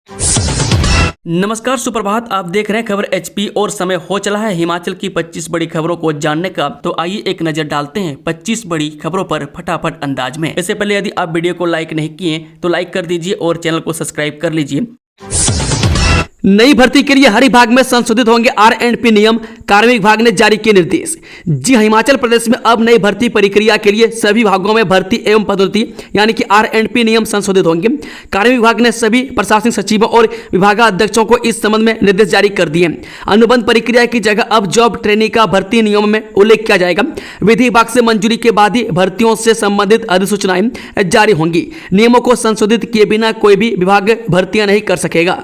नमस्कार, सुप्रभात। आप देख रहे हैं खबर एचपी और समय हो चला है हिमाचल की 25 बड़ी खबरों को जानने का। तो आइए एक नजर डालते हैं 25 बड़ी खबरों पर फटाफट अंदाज में। इससे पहले यदि आप वीडियो को लाइक नहीं किए तो लाइक कर दीजिए और चैनल को सब्सक्राइब कर लीजिए। नई भर्ती के लिए हर विभाग में संशोधित होंगे R&P नियम, कार्मिक विभाग ने जारी किए निर्देश। जी, हिमाचल प्रदेश में अब नई भर्ती प्रक्रिया के लिए सभी विभागों में भर्ती एवं पदोन्नति यानी कि R&P नियम संशोधित होंगे। कार्मिक विभाग ने सभी प्रशासनिक सचिवों और विभागाध्यक्षों को इस संबंध में निर्देश जारी कर दिए। अनुबंध प्रक्रिया की जगह अब जॉब ट्रेनिंग का भर्ती नियम में उल्लेख किया जाएगा। विधि विभाग से मंजूरी के बाद ही भर्तियों से संबंधित अधिसूचनाएं जारी होंगी। नियमों को संशोधित किए बिना कोई भी विभाग भर्तियां नहीं कर सकेगा।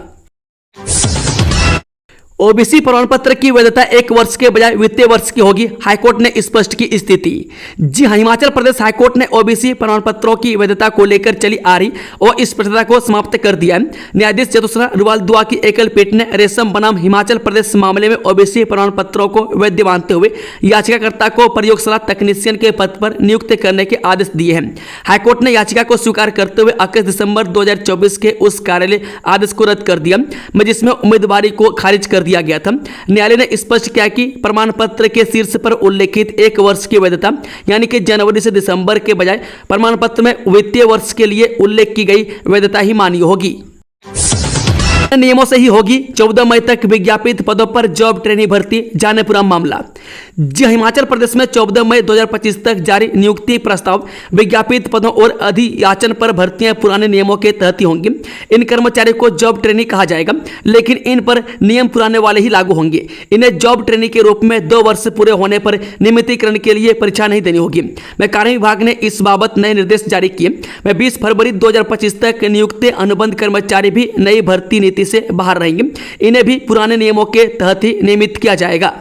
ओबीसी प्रमाण पत्र की वैधता 1 वर्ष के बजाय वित्तीय वर्ष की होगी, हाईकोर्ट ने स्पष्ट की स्थिति। जी हां, हिमाचल प्रदेश हाईकोर्ट ने ओबीसी प्रमाण पत्रों की वैधता को लेकर चली आ रही और इस प्रथा को समाप्त कर दिया है। न्यायाधीश चतुश्रा रुवाल दुआ की एकल पीठ ने रेशम बनाम हिमाचल प्रदेश मामले में ओबीसी प्रमाण पत्रों को वैध मानते हुए याचिकाकर्ता को प्रयोगशाला तकनीशियन के पद पर नियुक्त करने के आदेश दिए हैं। हाईकोर्ट ने याचिका को स्वीकार करते हुए 21 दिसंबर 2024 के उस कार्यालय आदेश को रद्द कर दिया जिसमें उम्मीदवारी को खारिज कर दिया गया था। न्यायालय ने स्पष्ट किया कि प्रमाण पत्र के शीर्ष पर उल्लेखित 1 वर्ष की वैधता यानी कि जनवरी से दिसंबर के बजाय प्रमाण पत्र में वित्तीय वर्ष के लिए उल्लेख की गई वैधता ही मान्य होगी। नियमों से ही होगी 14 मई तक विज्ञापित पदों पर जॉब ट्रेनी भर्ती, जाने पूरा मामला। जी, हिमाचल प्रदेश में 14 मई 2025 तक जारी नियुक्ति प्रस्ताव, विज्ञापित पदों और अधियाचन पर भर्तियां पुराने नियमों के तहत ही होंगी। इन कर्मचारियों को जॉब ट्रेनी कहा जाएगा, लेकिन इन पर नियम पुराने वाले ही लागू होंगे। इन्हें जॉब ट्रेनी के रूप में 2 वर्ष पूरे होने पर नियमितीकरण के लिए परीक्षा नहीं देनी होगी। कार्मिक विभाग ने इस बाबत नए निर्देश जारी किए। 20 फरवरी 2025 तक नियुक्त अनुबंध कर्मचारी भी नई भर्ती नीति से बाहर रहेंगे। इन्हें भी पुराने नियमों के तहत ही नियमित किया जाएगा।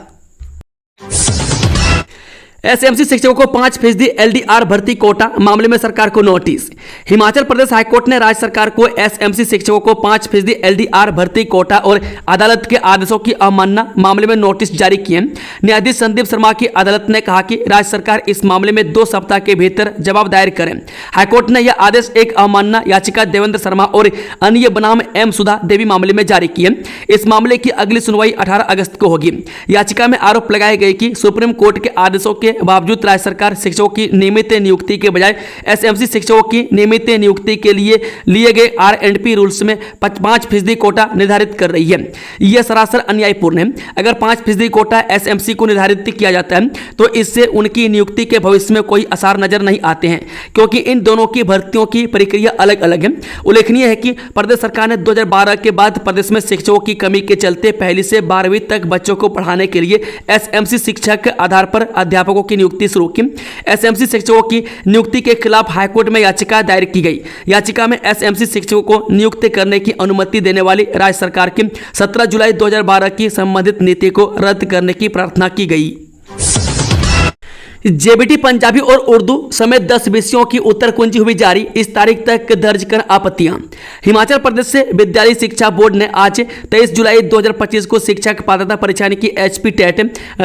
एसएमसी शिक्षकों को 5% LDR भर्ती कोटा मामले में सरकार को नोटिस। हिमाचल प्रदेश हाईकोर्ट ने राज्य सरकार को एसएमसी शिक्षकों को 5% LDR भर्ती कोटा और अदालत के आदेशों की अवमानना मामले में नोटिस जारी किए। न्यायाधीश संदीप शर्मा की अदालत ने कहा कि राज्य सरकार इस मामले में 2 सप्ताह के भीतर जवाब दायर करे। हाईकोर्ट ने यह आदेश एक अवमानना याचिका देवेंद्र शर्मा और अन्य बनाम एम सुधा देवी मामले में जारी किए। इस मामले की अगली सुनवाई 18 अगस्त को होगी। याचिका में आरोप लगाए गए कि सुप्रीम कोर्ट के आदेशों के बावजूद राज्य सरकार शिक्षकों की नियमित नियुक्ति के बजाय एसएमसी शिक्षकों की नियमित नियुक्ति के लिए गए R&P रूल्स में 5% कोटा निर्धारित कर रही है। यह सरासर अन्यायपूर्ण है। अगर 5% कोटा एसएमसी को निर्धारित किया जाता है तो इससे उनकी नियुक्ति के भविष्य में कोई असर नजर नहीं आते हैं, क्योंकि इन दोनों की भर्तियों की प्रक्रिया अलग अलग है। उल्लेखनीय है कि प्रदेश सरकार ने 2012 के बाद प्रदेश में शिक्षकों की कमी के चलते 1ली से 12वीं तक बच्चों को पढ़ाने के लिए एसएमसी शिक्षक आधार पर अध्यापकों की नियुक्ति शुरू की। एसएमसी शिक्षकों की नियुक्ति के खिलाफ हाईकोर्ट में याचिका दायर की गई। याचिका में एसएमसी शिक्षकों को नियुक्त करने की अनुमति देने वाली राज्य सरकार की 17 जुलाई 2012 की संबंधित नीति को रद्द करने की प्रार्थना की गई। जेबीटी पंजाबी और उर्दू समेत 10 विषयों की उत्तर कुंजी हुई जारी, इस तारीख तक दर्ज कर आपत्तियां। हिमाचल प्रदेश से विद्यालय शिक्षा बोर्ड ने आज 23 जुलाई 2025 को शिक्षक पात्रता परीक्षा की HP टेट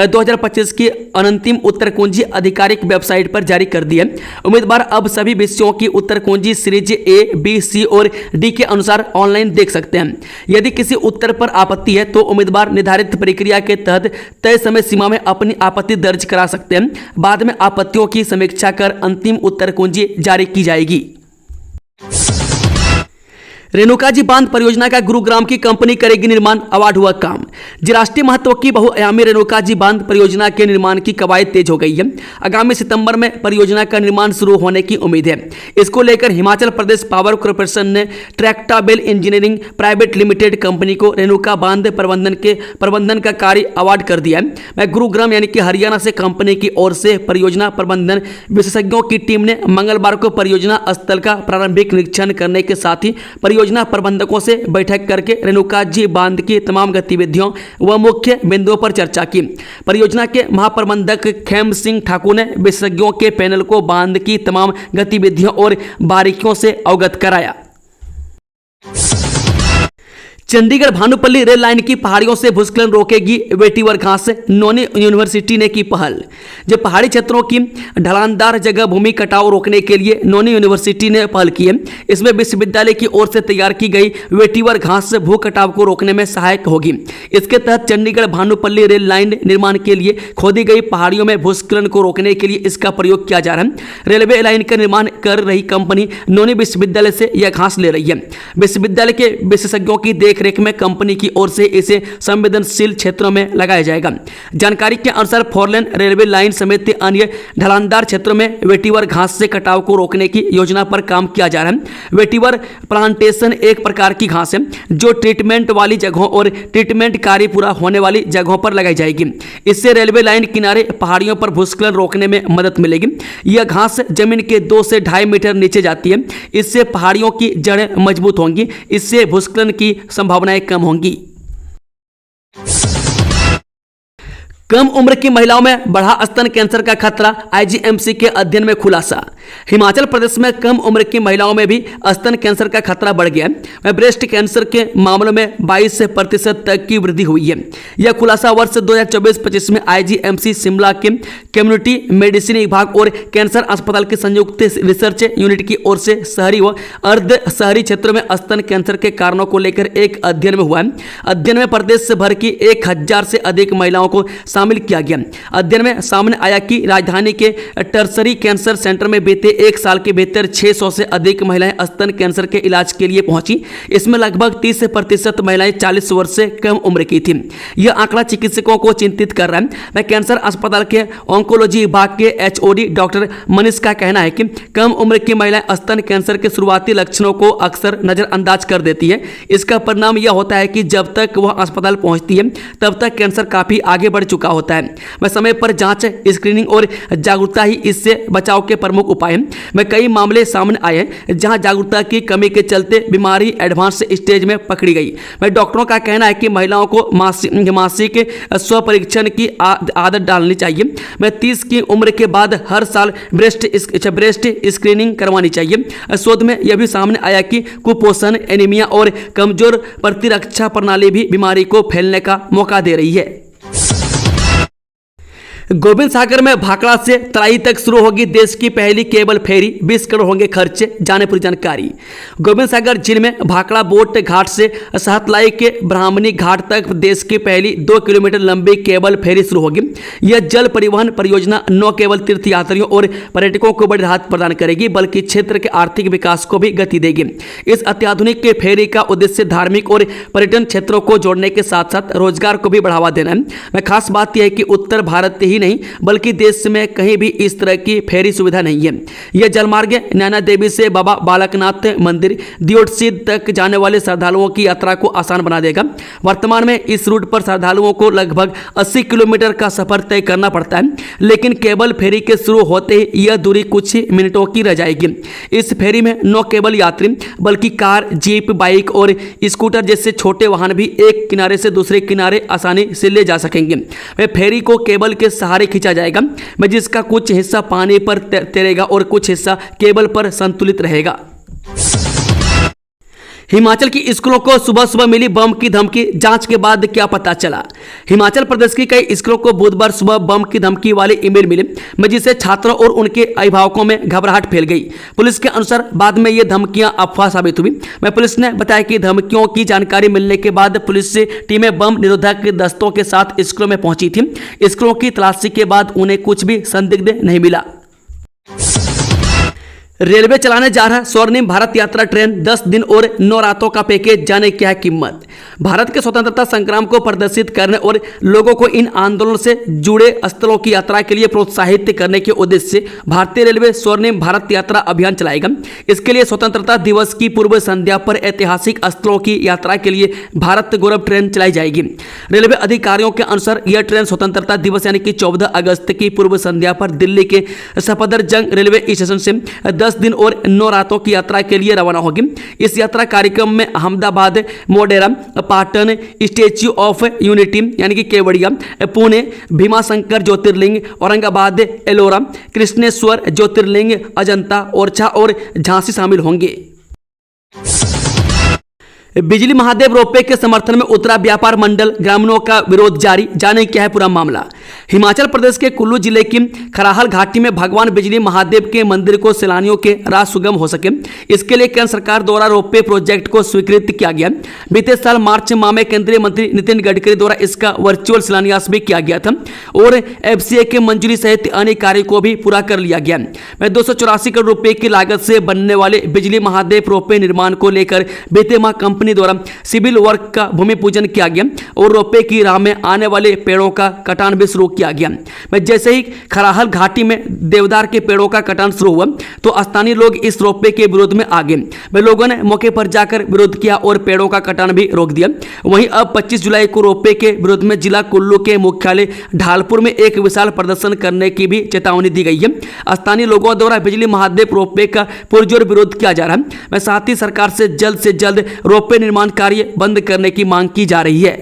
2025 की अंतिम उत्तर कुंजी आधिकारिक वेबसाइट पर जारी कर दी है। उम्मीदवार अब सभी विषयों की उत्तर कुंजी सीरीज A, B, C और D के अनुसार ऑनलाइन देख सकते हैं। यदि किसी उत्तर पर आपत्ति है तो उम्मीदवार निर्धारित प्रक्रिया के तहत तय समय सीमा में अपनी आपत्ति दर्ज करा सकते हैं। बाद में आपत्तियों की समीक्षा कर अंतिम उत्तर कुंजी जारी की जाएगी। रेणुकाजी बांध परियोजना का गुरुग्राम की कंपनी करेगी निर्माण, अवार्ड हुआ काम। राष्ट्रीय महत्व की बहुआयामी रेणुकाजी बांध परियोजना के निर्माण की कवायद तेज हो गई है। आगामी सितंबर में परियोजना का निर्माण शुरू होने की उम्मीद है। इसको लेकर हिमाचल प्रदेश पावर कॉर्पोरेशन ने ट्रैक्टाबेल इंजीनियरिंग प्राइवेट लिमिटेड कंपनी को रेणुका बांध प्रबंधन का कार्य अवार्ड कर दिया है। गुरुग्राम यानी कि हरियाणा से कंपनी की ओर से परियोजना प्रबंधन विशेषज्ञों की टीम ने मंगलवार को परियोजना स्थल का प्रारंभिक निरीक्षण करने के साथ ही परियोजना प्रबंधकों से बैठक करके रेणुका जी बांध की तमाम गतिविधियों व मुख्य बिंदुओं पर चर्चा की। परियोजना के महाप्रबंधक खेम सिंह ठाकुर ने विशेषज्ञों के पैनल को बांध की तमाम गतिविधियों और बारीकियों से अवगत कराया। चंडीगढ़ भानुपल्ली रेल लाइन की पहाड़ियों से भूस्खलन रोकेगी वेटीवर घास, नौनी यूनिवर्सिटी ने की पहल। जो पहाड़ी क्षेत्रों की ढलानदार जगह भूमि कटाव रोकने के लिए नौनी यूनिवर्सिटी ने पहल की है। इसमें विश्वविद्यालय की ओर से तैयार की गई वेटीवर घास भू कटाव को रोकने में सहायक होगी। इसके तहत चंडीगढ़ भानुपल्ली रेल लाइन निर्माण के लिए खोदी गई पहाड़ियों में भूस्खलन को रोकने के लिए इसका प्रयोग किया जा रहा है। रेलवे लाइन का निर्माण कर रही कंपनी नौनी विश्वविद्यालय से यह घास ले रही है। विश्वविद्यालय के विशेषज्ञों की देखरेख में कंपनी की ओर से इसे संवेदनशील क्षेत्रों में लगाया जाएगा। जानकारी के अनुसार फोरलेन रेलवे लाइन समेत अन्य ढलानदार क्षेत्रों में वेटीवर घास से कटाव को रोकने की योजना पर काम किया जा रहा है। वेटीवर प्लांटेशन एक प्रकार की घास है जो ट्रीटमेंट वाली जगहों और ट्रीटमेंट कार्य पूरा होने वाली जगहों पर लगाई जाएगी। इससे रेलवे लाइन किनारे पहाड़ियों पर भूस्खलन रोकने में मदद मिलेगी। यह घास जमीन के 2 से 2.5 मीटर नीचे जाती है। इससे पहाड़ियों की जड़ें मजबूत होंगी। इससे भूस्खलन की संभावनाएं कम होंगी। कम उम्र की महिलाओं में बढ़ा स्तन कैंसर का खतरा, आईजीएमसी के अध्ययन में खुलासा। हिमाचल प्रदेश में कम उम्र की महिलाओं में भी स्तन कैंसर का खतरा बढ़ गया है। ब्रेस्ट कैंसर के मामलों में 22% तक की वृद्धि हुई है। यह खुलासा वर्ष 2024-25 में आईजीएमसी शिमला के कम्युनिटी मेडिसिन विभाग और कैंसर अस्पताल के संयुक्त रिसर्च यूनिट की ओर से शहरी व अर्ध शहरी क्षेत्रों में स्तन कैंसर के कारणों को लेकर एक अध्ययन में हुआ है। अध्ययन में प्रदेश भर की 1000 से अधिक महिलाओं को शामिल किया गया। अध्ययन में सामने आया कि राजधानी के टर्सरी कैंसर सेंटर में बीते 1 साल के भीतर 600 से अधिक महिलाएं स्तन कैंसर के इलाज के लिए पहुंची। इसमें लगभग 30% महिलाएं 40 वर्ष से कम उम्र की थीं। यह आंकड़ा चिकित्सकों को चिंतित कर रहा है। वह कैंसर अस्पताल के ऑन्कोलॉजी विभाग के एचओडी डॉक्टर मनीष का कहना है कि कम उम्र की महिलाएं स्तन कैंसर के शुरुआती लक्षणों को अक्सर नजरअंदाज कर देती है। इसका परिणाम यह होता है कि जब तक वह अस्पताल पहुंचती है तब तक कैंसर काफी आगे बढ़ चुका होता है। वह समय पर जांच, स्क्रीनिंग और जागरूकता ही इससे बचाव के प्रमुख उपाय हैं। वह कई मामले सामने आए हैं जहां जागरूकता की कमी के चलते बीमारी एडवांस स्टेज में पकड़ी गई। वह डॉक्टरों का कहना है कि महिलाओं को मासिक स्व परीक्षण की आदत डालनी चाहिए। वह 30 की उम्र के बाद हर साल ब्रेस्ट स्क्रीनिंग करवानी चाहिए। शोध में यह भी सामने आया कि कुपोषण, एनीमिया और कमजोर प्रतिरक्षा प्रणाली भी बीमारी को फैलने का मौका दे रही है। गोविंद सागर में भाखड़ा से तराई तक शुरू होगी देश की पहली केबल फेरी, 20 करोड़ होंगे खर्चे, जाने पूरी जानकारी। गोविंद सागर जिले में भाखड़ा बोट घाट से सहतलाई के ब्राह्मणी घाट तक देश की पहली 2 किलोमीटर लंबी केबल फेरी शुरू होगी। यह जल परिवहन परियोजना न केवल तीर्थयात्रियों और पर्यटकों को बड़ी राहत प्रदान करेगी बल्कि क्षेत्र के आर्थिक विकास को भी गति देगी। इस अत्याधुनिक के फेरी का उद्देश्य धार्मिक और पर्यटन क्षेत्रों को जोड़ने के साथ साथ रोजगार को भी बढ़ावा देना है। खास बात यह है कि उत्तर भारत ही नहीं बल्कि देश में कहीं भी इस तरह की फेरी सुविधा नहीं है। यह जलमार्ग नैना देवी से बाबा बालकनाथ मंदिर दियोटसी तक जाने वाले श्रद्धालुओं की यात्रा को आसान बना देगा। वर्तमान में इस रूट पर श्रद्धालुओं को लगभग 80 किलोमीटर का सफर तय करना पड़ता है, लेकिन केबल फेरी के शुरू होते ही यह दूरी कुछ ही मिनटों की रह जाएगी। इस फेरी में न केवल यात्री बल्कि कार, जीप, बाइक और स्कूटर जैसे छोटे वाहन भी एक किनारे से दूसरे किनारे आसानी से ले जा सकेंगे। वह फेरी को केबल के सहारे खींचा जाएगा, जिसका कुछ हिस्सा पानी पर तैरेगा और कुछ हिस्सा केबल पर संतुलित रहेगा। हिमाचल की स्कूलों को सुबह सुबह मिली बम की धमकी, जांच के बाद क्या पता चला। हिमाचल प्रदेश की कई स्कूलों को बुधवार सुबह बम की धमकी वाली ईमेल मिली, जिससे छात्रों और उनके अभिभावकों में घबराहट फैल गई। पुलिस के अनुसार बाद में ये धमकियां अफवाह साबित हुई। पुलिस ने बताया कि धमकियों की जानकारी मिलने के बाद पुलिस से टीमें बम निरोधक दस्तों के साथ स्कूलों में पहुंची थी। स्कूलों की तलाशी के बाद उन्हें कुछ भी संदिग्ध नहीं मिला। रेलवे चलाने जा रहा स्वर्णिम भारत यात्रा ट्रेन, 10 दिन और 9 रातों का पैकेज, जाने क्या है कीमत। भारत के स्वतंत्रता संग्राम को प्रदर्शित करने और लोगों को इन आंदोलन से जुड़े स्थलों की यात्रा के लिए प्रोत्साहित करने के उद्देश्य से भारतीय रेलवे स्वर्णिम भारत यात्रा अभियान चलाएगा। इसके लिए स्वतंत्रता दिवस की पूर्व संध्या पर ऐतिहासिक स्थलों की यात्रा के लिए भारत गौरव ट्रेन चलाई जाएगी। रेलवे अधिकारियों के अनुसार यह ट्रेन स्वतंत्रता दिवस यानी कि 14 अगस्त की पूर्व संध्या पर दिल्ली के सफदरजंग रेलवे स्टेशन से 10 दिन और 9 रातों की यात्रा के लिए रवाना होगी। इस यात्रा कार्यक्रम में Ahmedabad, Modhera, Patan, statue of unity यानी कि केवड़िया, पुणे, भीमाशंकर ज्योतिर्लिंग, औरंगाबाद, एलोरा, कृष्णेश्वर ज्योतिर्लिंग, अजंता, ओरछा और झांसी शामिल होंगे। बिजली महादेव रोपवे के समर्थन में उतरा व्यापार मंडल, ग्रामीणों का विरोध जारी। जाने क्या है पूरा मामला। हिमाचल प्रदेश के कुल्लू जिले की खराहल घाटी में भगवान बिजली महादेव के मंदिर को सैलानियों के राह सुगम हो सके, इसके लिए केंद्र सरकार द्वारा रोपवे प्रोजेक्ट को स्वीकृत किया गया। बीते साल मार्च माह में केंद्रीय मंत्री नितिन गडकरी द्वारा इसका वर्चुअल शिलान्यास भी किया गया था और FCA की मंजूरी सहित अन्य कार्य को भी पूरा कर लिया गया। 284 करोड़ रुपए की लागत से बनने वाले बिजली महादेव रोपवे निर्माण को लेकर बीते माह कंपनी द्वारा सिविल वर्क का भूमि पूजन किया गया और रोपवे की राह में आने वाले पेड़ों का कटान भी शुरू किया गया। जैसे ही खराहल घाटी में देवदार के पेड़ों का कटान शुरू हुआ तो स्थानीय लोग इस रोपवे के विरोध में आ गए। लोगों ने मौके पर जाकर विरोध किया और पेड़ों का कटान भी रोक दिया। वहीं अब 25 जुलाई को रोपवे के विरोध में जिला कुल्लू के मुख्यालय ढालपुर में एक विशाल प्रदर्शन करने की भी चेतावनी दी गई है। स्थानीय लोगों द्वारा बिजली महादेव रोपवे का पुरजोर विरोध किया जा रहा है। साथ ही सरकार से जल्द रोपवे निर्माण कार्य बंद करने की मांग की जा रही है।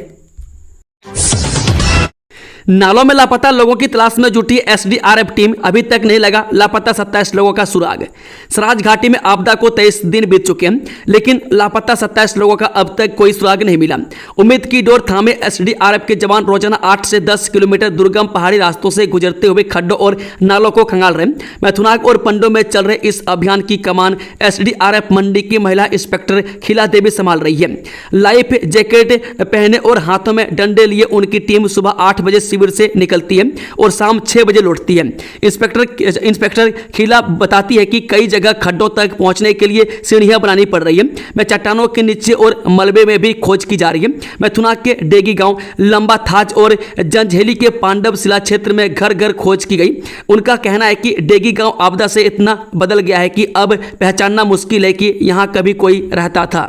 नालों में लापता लोगों की तलाश में जुटी SDRF टीम, अभी तक नहीं लगा लापता 27 लोगों का सुराग। सराज घाटी में आपदा को 23 दिन बीत चुके हैं, लेकिन लापता 27 लोगों का अब तक कोई सुराग नहीं मिला। उम्मीद की डोर थामे SDRF के जवान रोजाना 8 से 10 किलोमीटर दुर्गम पहाड़ी रास्तों से गुजरते हुए खड्डों और नालों को खंगाल रहे। मैथुनाग और पंडों में चल रहे इस अभियान की कमान SDRF मंडी की महिला इंस्पेक्टर खिला देवी संभाल रही है। लाइफ जैकेट पहने और हाथों में डंडे लिए उनकी टीम सुबह 8 बजे शिविर से निकलती है और शाम 6 बजे लौटती है। इंस्पेक्टर खीला बताती है कि कई जगह खड्डों तक पहुंचने के लिए सीढ़ियां बनानी पड़ रही है। मैं चट्टानों के नीचे और मलबे में भी खोज की जा रही है। मैथुनाग के डेगी गांव, लंबा थाज और जंजहेली के पांडव शिला क्षेत्र में घर घर खोज की गई। उनका कहना है कि डेगी गांव आपदा से इतना बदल गया है कि अब पहचानना मुश्किल है कि यहां कभी कोई रहता था।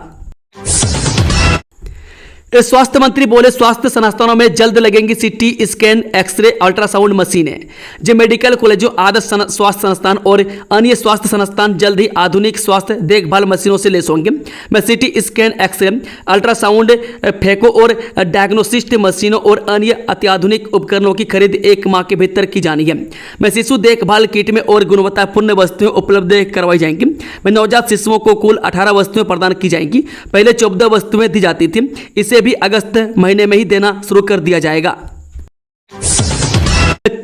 स्वास्थ्य मंत्री बोले स्वास्थ्य संस्थानों में जल्द लगेंगी CT स्कैन, एक्सरे, अल्ट्रासाउंड मशीनें। जो मेडिकल कॉलेजों, आदर्श स्वास्थ्य संस्थान और अन्य स्वास्थ्य संस्थान जल्द ही आधुनिक स्वास्थ्य देखभाल मशीनों से लैस होंगे। मैं CT scan, x-ray, ultrasound, phaco और डायग्नोस्टिक मशीनों और अन्य अत्याधुनिक उपकरणों की खरीद 1 माह के भीतर की जानी है। मैं शिशु देखभाल किट में और गुणवत्तापूर्ण वस्तुएं उपलब्ध करवाई जाएंगी। मैं नवजात शिशुओं को कुल 18 वस्तुएं प्रदान की जाएंगी। पहले 14 वस्तुएं दी जाती थी, इसे भी अगस्त महीने में ही देना शुरू कर दिया जाएगा।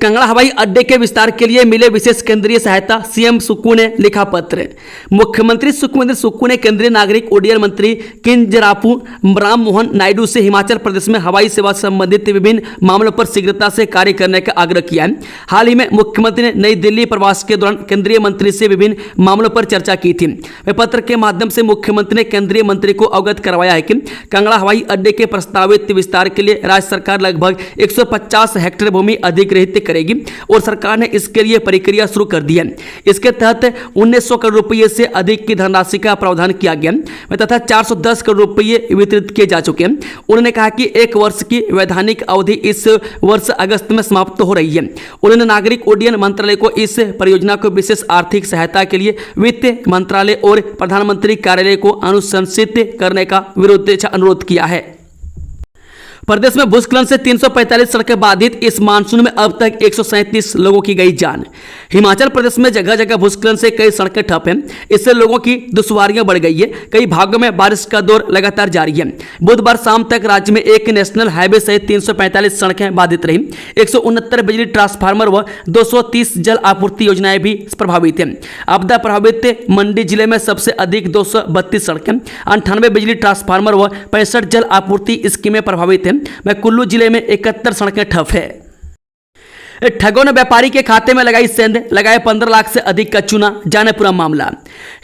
कंगड़ा हवाई अड्डे के विस्तार के लिए मिले विशेष केंद्रीय सहायता, CM सुक्खू ने लिखा पत्र। मुख्यमंत्री सुखविंदर सुक्खू ने केंद्रीय नागरिक उड्डयन मंत्री किंजरापू राम मोहन नायडू से हिमाचल प्रदेश में हवाई सेवा संबंधित विभिन्न मामलों पर शीघ्रता से कार्य करने का आग्रह किया है। हाल ही में मुख्यमंत्री ने नई दिल्ली प्रवास के दौरान केंद्रीय मंत्री से विभिन्न मामलों पर चर्चा की थी। वह पत्र के माध्यम से मुख्यमंत्री ने केंद्रीय मंत्री को अवगत करवाया है कि कंगड़ा हवाई अड्डे के प्रस्तावित विस्तार के लिए राज्य सरकार लगभग 150 हेक्टेयर भूमि अधिग्रहित करेगी और सरकार ने इसके लिए प्रक्रिया शुरू कर दी है। इसके तहत 1900 करोड़ रुपये से अधिक की धनराशि का प्रावधान किया गया तथा 410 करोड़ रुपये वितरित किए जा चुके हैं। उन्होंने कहा कि 1 वर्ष की वैधानिक अवधि इस वर्ष अगस्त में समाप्त हो रही है। उन्होंने नागरिक उड्डयन मंत्रालय को इस परियोजना को विशेष आर्थिक सहायता के लिए वित्त मंत्रालय और प्रधानमंत्री कार्यालय को अनुशंसित करने का अनुरोध किया है। प्रदेश में भूस्खलन से 345 सड़कें बाधित, इस मानसून में अब तक 137 लोगों की गई जान। हिमाचल प्रदेश में जगह जगह भूस्खलन से कई सड़कें ठप हैं, इससे लोगों की दुश्वारियां बढ़ गई है। कई भागों में बारिश का दौर लगातार जारी है। बुधवार शाम तक राज्य में एक नेशनल हाईवे सहित 345 सड़कें बाधित रही। 169 बिजली ट्रांसफार्मर व 230 जल आपूर्ति योजनाएं भी प्रभावित हैं। आपदा प्रभावित मंडी जिले में सबसे अधिक 232 सड़कें, 98 बिजली ट्रांसफार्मर व 65 जल आपूर्ति स्कीमें प्रभावित हैं। मैं कुल्लू जिले में 71 सड़कें ठप है। ठगों ने व्यापारी के खाते में लगाई सेंध, लगाए 15 लाख से अधिक का चूना। जाने पूरा मामला।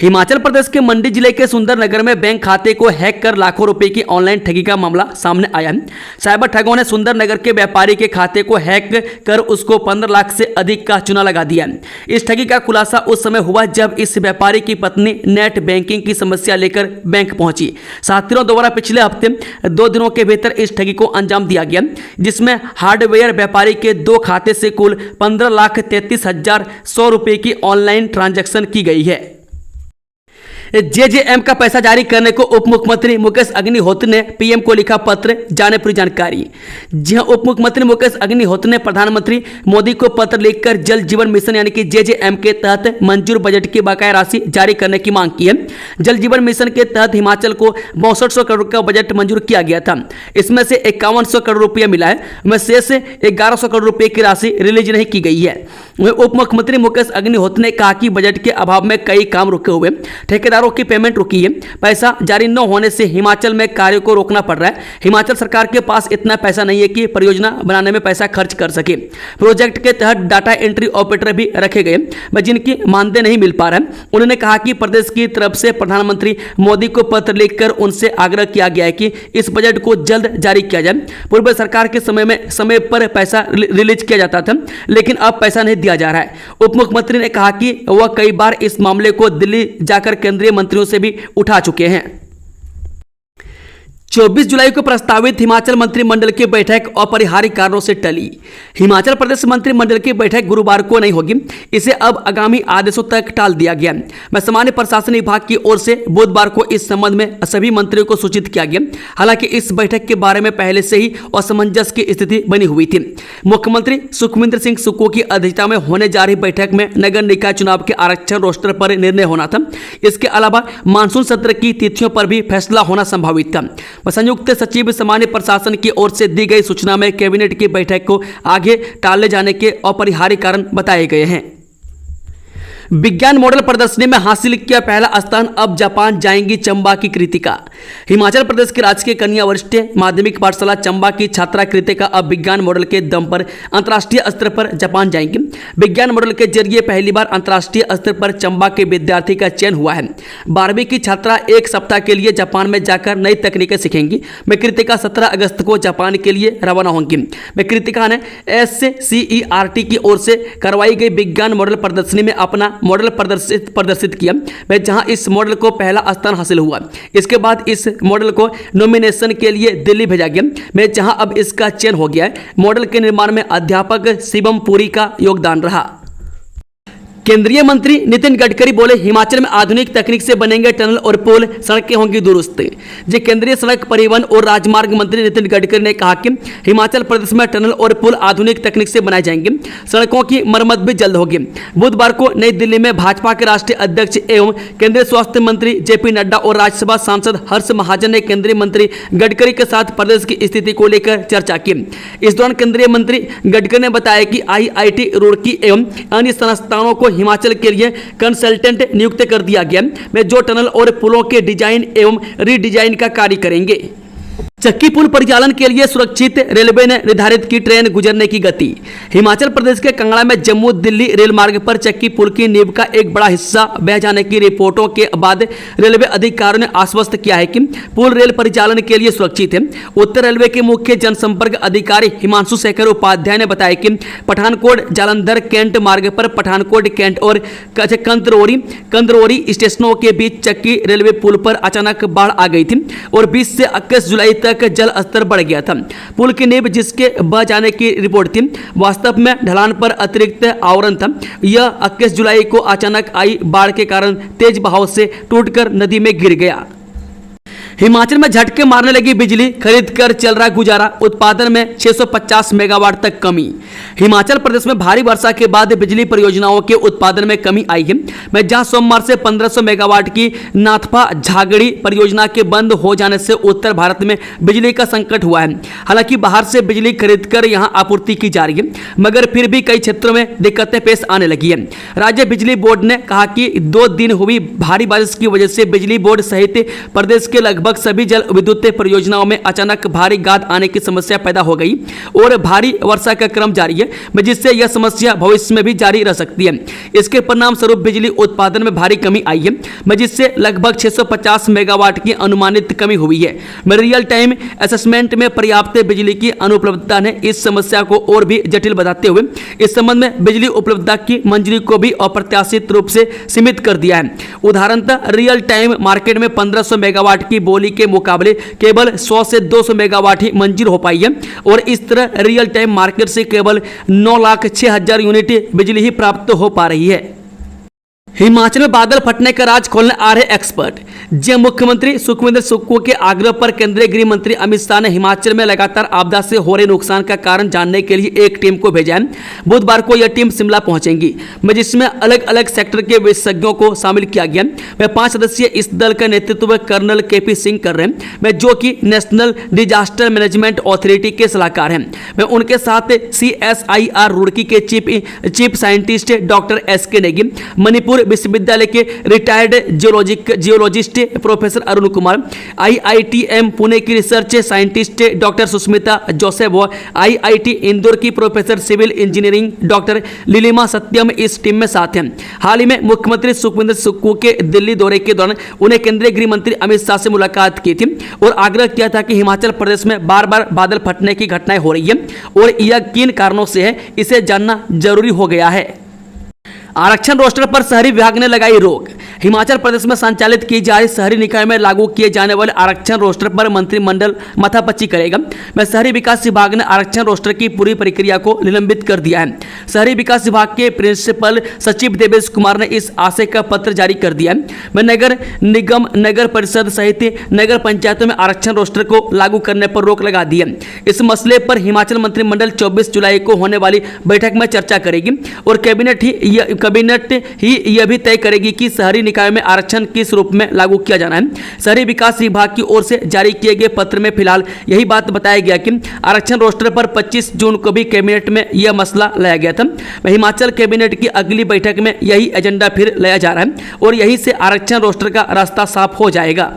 हिमाचल प्रदेश के मंडी जिले के सुंदरनगर में बैंक खाते को हैक कर लाखों रुपए की ऑनलाइन ठगी का मामला सामने आया है। साइबर ठगों ने सुंदरनगर के व्यापारी के खाते को हैक कर उसको 15 लाख से अधिक का चूना लगा दिया। इस ठगी का खुलासा उस समय हुआ जब इस व्यापारी की पत्नी नेट बैंकिंग की समस्या लेकर बैंक पहुंची। साथियों द्वारा पिछले हफ्ते 2 दिनों के भीतर इस ठगी को अंजाम दिया गया, जिसमें हार्डवेयर व्यापारी के 2 खाते से कुल 15,33,100 रुपए की ऑनलाइन ट्रांजैक्शन की गई है। जेजेएम का पैसा जारी करने को उप मुख्यमंत्री मुकेश अग्निहोत्री ने पीएम को लिखा पत्र, जाने पूरी जानकारी। जी हां, उप मुख्यमंत्री मुकेश अग्निहोत्री ने प्रधानमंत्री मोदी को पत्र लिखकर जल जीवन मिशन यानी कि जेजेएम के तहत मंजूर बजट की बकाया राशि जारी करने की मांग की है। जल जीवन मिशन के तहत हिमाचल को 6200 करोड़ का बजट मंजूर किया गया था। इसमें से 5100 करोड़ रुपया मिला है, में शेष 1100 करोड़ रुपए की राशि रिलीज नहीं की गई है। वहीं उप मुख्यमंत्री मुकेश अग्निहोत्री ने कहा कि बजट के अभाव में कई काम रुके हुए, ठेकेदारों की पेमेंट रुकी है, पैसा जारी न होने से हिमाचल में कार्यों को रोकना पड़ रहा है। हिमाचल सरकार के पास इतना पैसा नहीं है कि परियोजना बनाने में पैसा खर्च कर सके। प्रोजेक्ट के तहत डाटा एंट्री ऑपरेटर भी रखे गए, जिनकी मानदेय नहीं मिल पा रहा है। उन्होंने कहा कि प्रदेश की तरफ से प्रधानमंत्री मोदी को पत्र लिखकर उनसे आग्रह किया गया है कि इस बजट को जल्द जारी किया जाए। पूर्व सरकार के समय पर पैसा रिलीज किया जाता था, लेकिन अब पैसा नहीं दिया जा रहा है। उप मुख्यमंत्री ने कहा कि वह कई बार इस मामले को दिल्ली जाकर केंद्रीय मंत्रियों से भी उठा चुके हैं। 24 जुलाई को प्रस्तावित हिमाचल मंत्रिमंडल की बैठक अपरिहार्य कारणों से टली। हिमाचल प्रदेश मंत्रिमंडल की बैठक गुरुवार को नहीं होगी, इसे अब आगामी आदेशों तक टाल दिया गया। सामान्य प्रशासन विभाग की ओर से बुधवार को इस संबंध में सभी मंत्रियों को सूचित किया गया। हालांकि इस बैठक के बारे में पहले से ही असमंजस की स्थिति बनी हुई थी। मुख्यमंत्री सुखविंदर सिंह सुक्खू की अध्यक्षता में होने जा रही बैठक में नगर निकाय चुनाव के आरक्षण रोस्टर पर निर्णय होना था। इसके अलावा मानसून सत्र की तिथियों पर भी फैसला होना संभावित था। संयुक्त सचिव सामान्य प्रशासन की ओर से दी गई सूचना में कैबिनेट की बैठक को आगे टाले जाने के अपरिहार्य कारण बताए गए हैं। विज्ञान मॉडल प्रदर्शनी में हासिल किया पहला स्थान, अब जापान जाएंगी चंबा की कृतिका। हिमाचल प्रदेश की राजकीय कन्या वरिष्ठ माध्यमिक पाठशाला चंबा की छात्रा कृतिका अब विज्ञान मॉडल के दम पर अंतर्राष्ट्रीय स्तर पर जापान जाएंगी। विज्ञान मॉडल के जरिए पहली बार अंतर्राष्ट्रीय स्तर पर चंबा के विद्यार्थी का चयन हुआ है। 12वीं की छात्रा एक सप्ताह के लिए जापान में जाकर नई तकनीकें सीखेंगी। कृतिका 17 अगस्त को जापान के लिए रवाना होंगी। कृतिका ने SCERT की ओर से करवाई गई विज्ञान मॉडल प्रदर्शनी में अपना मॉडल प्रदर्शित किया, जहां इस मॉडल को पहला स्थान हासिल हुआ। इसके बाद इस मॉडल को नॉमिनेशन के लिए दिल्ली भेजा गया, जहां अब इसका चयन हो गया है। मॉडल के निर्माण में अध्यापक शिवम पुरी का योगदान रहा। केंद्रीय मंत्री नितिन गडकरी बोले, हिमाचल में आधुनिक तकनीक से बनेंगे टनल और पुल, सड़कें होंगी दुरुस्त। जी, केंद्रीय सड़क परिवहन और राजमार्ग मंत्री नितिन गडकरी ने कहा कि हिमाचल प्रदेश में टनल और पुल आधुनिक तकनीक से बनाए जाएंगे। सड़कों की मरम्मत भी जल्द होगी। बुधवार को नई दिल्ली में भाजपा के राष्ट्रीय अध्यक्ष एवं केंद्रीय स्वास्थ्य मंत्री JP नड्डा और राज्यसभा सांसद हर्ष महाजन ने केंद्रीय मंत्री गडकरी के साथ प्रदेश की स्थिति को लेकर चर्चा की। इस दौरान केंद्रीय मंत्री गडकरी ने बताया कि IIT रुड़की एवं अन्य संस्थानों को हिमाचल के लिए कंसल्टेंट नियुक्त कर दिया गया, जो टनल और पुलों के डिजाइन एवं रीडिजाइन का कार्य करेंगे। चक्की पुल परिचालन के लिए सुरक्षित, रेलवे ने निर्धारित की ट्रेन गुजरने की गति। हिमाचल प्रदेश के कांगड़ा में जम्मू दिल्ली रेल मार्ग पर चक्की पुल की नींव का एक बड़ा हिस्सा बह जाने की रिपोर्टों के बाद रेलवे अधिकारियों ने आश्वस्त किया है कि पुल रेल परिचालन के लिए सुरक्षित है। उत्तर रेलवे के मुख्य जनसंपर्क अधिकारी हिमांशु शेखर उपाध्याय ने बताया कि पठानकोट जालंधर कैंट मार्ग पर पठानकोट कैंट और कंदरौरी स्टेशनों के बीच चक्की रेलवे पुल पर अचानक बाढ़ आ गई थी और 20 से 21 जुलाई तक जल स्तर बढ़ गया था। पुल की नींव जिसके बह जाने की रिपोर्ट थी, वास्तव में ढलान पर अतिरिक्त आवरण था। यह 21 जुलाई को अचानक आई बाढ़ के कारण तेज बहाव से टूटकर नदी में गिर गया। हिमाचल में झटके मारने लगी बिजली, खरीद कर चल रहा गुजारा, उत्पादन में 650 मेगावाट तक कमी। हिमाचल प्रदेश में भारी वर्षा के बाद बिजली परियोजनाओं के उत्पादन में कमी आई है, जहां सोमवार से 1500 मेगावाट की नाथपा झागड़ी परियोजना के बंद हो जाने से उत्तर भारत में बिजली का संकट हुआ है। हालांकि बाहर से बिजली खरीदकर यहां आपूर्ति की जा रही है, मगर फिर भी कई क्षेत्रों में दिक्कतें पेश आने लगी है। राज्य बिजली बोर्ड ने कहा कि 2 दिन हुई भारी बारिश की वजह से बिजली बोर्ड सहित प्रदेश के लगभग सभी जल विद्युत परियोजनाओं में अचानक भारी गाद आने की समस्या पैदा हो गई और भारी वर्षा का क्रम जारी है, जिससे यह समस्या भविष्य में भी जारी रह सकती है। इसके परिणाम स्वरूप बिजली उत्पादन में भारी कमी आई है, जिससे लगभग 650 मेगावाट की अनुमानित कमी हुई है। रियल टाइम असेसमेंट में पर्याप्त बिजली की अनुपलब्धता ने इस समस्या को और भी जटिल बताते हुए इस संबंध में बिजली उपलब्धता की मंजूरी को भी अप्रत्याशित रूप से सीमित कर दिया है। उदाहरणतः रियल टाइम मार्केट में 1500 मेगावाट की बोली के मुकाबले केवल 100 से 200 मेगावाट ही मंजूर हो पाई है और इस तरह रियल टाइम मार्केट से केवल 9,06,000 यूनिट बिजली ही प्राप्त हो पा रही है। हिमाचल में बादल फटने का राज खोलने आ रहे एक्सपर्ट। जी मुख्यमंत्री सुखविंदर सुक्खू के आग्रह पर केंद्रीय गृह मंत्री अमित शाह ने हिमाचल में लगातार आपदा से हो रहे नुकसान का कारण जानने के लिए एक टीम को भेजा है। बुधवार को यह टीम शिमला पहुंचेगी, जिसमें अलग अलग सेक्टर के विशेषज्ञों को शामिल किया गया। वह 5 सदस्यीय इस दल का नेतृत्व कर्नल KP सिंह कर रहे हैं, जो कि नेशनल डिजास्टर मैनेजमेंट अथॉरिटी के सलाहकार हैं। वह उनके साथ CSIR रुड़की के chief scientist doctor SK Negi, Manipur विश्वविद्यालय के retired geologist professor Arun Kumar, IITM Pune की research scientist doctor Sushmita Joseph व IIT इंदौर की professor civil engineering doctor Lilima Satyam इस टीम में साथ हैं। हाल ही में मुख्यमंत्री सुखविंदर सुक्खू के दिल्ली दौरे के दौरान उन्हें केंद्रीय गृह मंत्री अमित शाह से मुलाकात की थी और आग्रह किया था कि हिमाचल प्रदेश में बार बार बादल फटने की घटनाएं हो रही है और यह किन कारणों से है, इसे जानना जरूरी हो गया है। आरक्षण रोस्टर पर शहरी विभाग ने लगाई रोक। हिमाचल प्रदेश में संचालित की जा रही शहरी निकाय में लागू किए जाने वाले आरक्षण रोस्टर पर मंत्रिमंडल माथापच्ची करेगा। वह शहरी विकास विभाग ने आरक्षण रोस्टर की पूरी प्रक्रिया को निलंबित कर दिया है। शहरी विकास विभाग के प्रिंसिपल सचिव देवेश कुमार ने इस आशय का पत्र जारी कर दिया है। वह नगर निगम, नगर परिषद सहित नगर पंचायतों में आरक्षण रोस्टर को लागू करने पर रोक लगा दी है। इस मसले पर हिमाचल मंत्रिमंडल 24 जुलाई को होने वाली बैठक में चर्चा करेगी और कैबिनेट ही यह भी तय करेगी कि शहरी निकाय में आरक्षण किस रूप में लागू किया जाना है। शहरी विकास विभाग की ओर से जारी किए गए पत्र में फिलहाल यही बात बताया गया कि आरक्षण रोस्टर पर 25 जून को भी कैबिनेट में यह मसला लाया गया था। हिमाचल कैबिनेट की अगली बैठक में यही एजेंडा फिर लाया जा रहा है और यहीं से आरक्षण रोस्टर का रास्ता साफ हो जाएगा।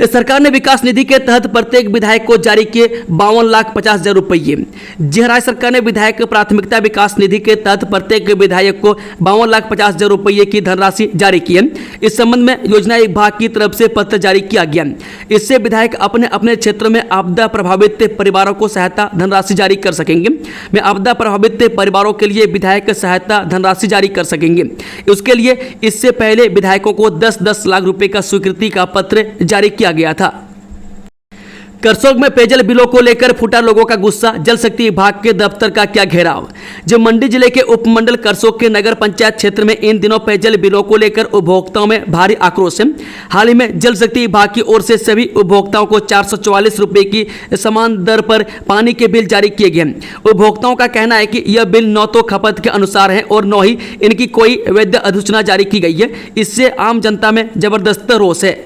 सरकार ने विकास निधि के तहत प्रत्येक विधायक को जारी किए 52,50,000 रुपये। राज्य सरकार ने विधायक प्राथमिकता विकास निधि के तहत प्रत्येक विधायक को 52,50,000 रुपये की धनराशि जारी की है। इस संबंध में योजना विभाग की तरफ से पत्र जारी किया गया। इससे विधायक अपने अपने क्षेत्र में आपदा प्रभावित परिवारों को सहायता धनराशि जारी कर सकेंगे। वे आपदा प्रभावित परिवारों के लिए विधायक सहायता धनराशि जारी कर सकेंगे। उसके लिए इससे पहले विधायकों को 10-10 लाख रुपए का स्वीकृति का पत्र जारी किया गया था। करसोग में पेयजल बिलों को लेकर फूटा लोगों का गुस्सा, जल शक्ति विभाग के दफ्तर का क्या घेराव। जो मंडी जिले के उपमंडल करसोग के नगर पंचायत क्षेत्र में इन दिनों पेयजल बिलों को लेकर उपभोक्ताओं में भारी आक्रोश है। हाल ही में जल शक्ति विभाग की ओर से सभी उपभोक्ताओं को 444 रुपये की समान दर पर पानी के बिल जारी किए गए। उपभोक्ताओं का कहना है कि यह बिल न तो खपत के अनुसार है और न ही इनकी कोई वैध अधिसूचना जारी की गई है। इससे आम जनता में जबरदस्त रोष है।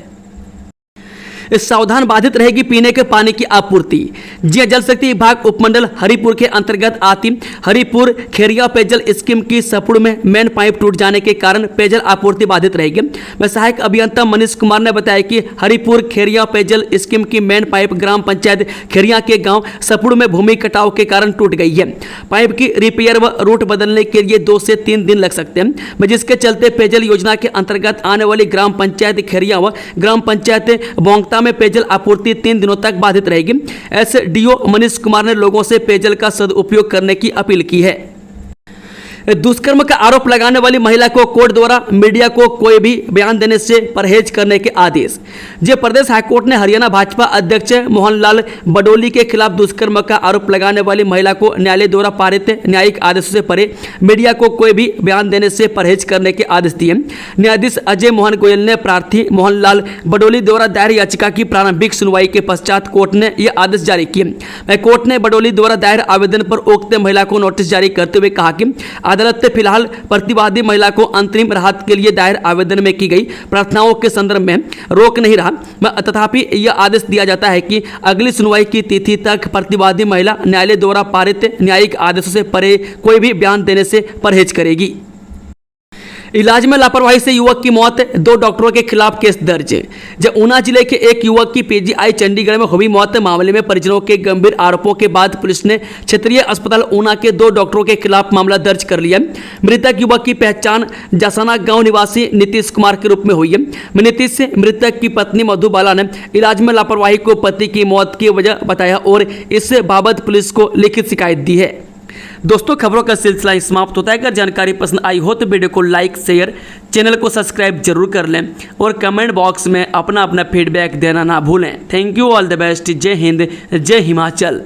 सावधान, बाधित रहेगी पीने के पानी की आपूर्ति। जी जल शक्ति विभाग उपमंडल हरिपुर के अंतर्गत आती हरिपुर खेरिया पेयजल स्कीम की सपुड़ में मेन पाइप टूट जाने के कारण पेयजल आपूर्ति बाधित रहेगी। सहायक अभियंता मनीष कुमार ने बताया कि हरिपुर खेरिया पेयजल स्कीम की मेन पाइप ग्राम पंचायत खेरिया के गांव सपुड़ में भूमि कटाव के कारण टूट गई है। पाइप की रिपेयर व रूट बदलने के लिए 2 से 3 दिन लग सकते हैं, जिसके चलते पेयजल योजना के अंतर्गत आने वाली ग्राम पंचायत खेरिया व ग्राम पंचायत बोंगता में पेयजल आपूर्ति 3 दिनों तक बाधित रहेगी। SDO मनीष कुमार ने लोगों से पेयजल का सदुपयोग करने की अपील की है। दुष्कर्म का आरोप लगाने वाली महिला को कोर्ट द्वारा मीडिया को कोई भी बयान देने से परहेज करने के आदेश। जे प्रदेश हाईकोर्ट ने हरियाणा भाजपा अध्यक्ष मोहनलाल बडोली के खिलाफ दुष्कर्म का आरोप लगाने वाली महिला को न्यायालय द्वारा पारित न्यायिक आदेशों से परे मीडिया को कोई भी बयान देने से परहेज करने के आदेश दिए। न्यायाधीश अजय मोहन गोयल ने प्रार्थी मोहनलाल बडोली द्वारा दायर याचिका की प्रारंभिक सुनवाई के पश्चात कोर्ट ने यह आदेश जारी किए। कोर्ट ने बडोली द्वारा दायर आवेदन पर उक्त महिला को नोटिस जारी करते हुए कहा कि अदालत ने फिलहाल प्रतिवादी महिला को अंतरिम राहत के लिए दायर आवेदन में की गई प्रार्थनाओं के संदर्भ में रोक नहीं रहा। तथापि यह आदेश दिया जाता है कि अगली सुनवाई की तिथि तक प्रतिवादी महिला न्यायालय द्वारा पारित न्यायिक आदेशों से परे कोई भी बयान देने से परहेज करेगी। इलाज में लापरवाही से युवक की मौत, 2 डॉक्टरों के खिलाफ केस दर्ज। जब ऊना जिले के एक युवक की PGI चंडीगढ़ में हुई मौत मामले में परिजनों के गंभीर आरोपों के बाद पुलिस ने क्षेत्रीय अस्पताल ऊना के 2 डॉक्टरों के खिलाफ मामला दर्ज कर लिया। मृतक युवक की पहचान जसाना गांव निवासी नीतीश कुमार के रूप में हुई है। नीतीश से मृतक की पत्नी मधुबाला ने इलाज में लापरवाही को पति की मौत की वजह बताया और इस बाबत पुलिस को लिखित शिकायत दी है। दोस्तों, खबरों का सिलसिला समाप्त होता है। अगर जानकारी पसंद आई हो तो वीडियो को लाइक, शेयर, चैनल को सब्सक्राइब जरूर कर लें और कमेंट बॉक्स में अपना फीडबैक देना ना भूलें। Thank you, all the best. जय हिंद, जय हिमाचल।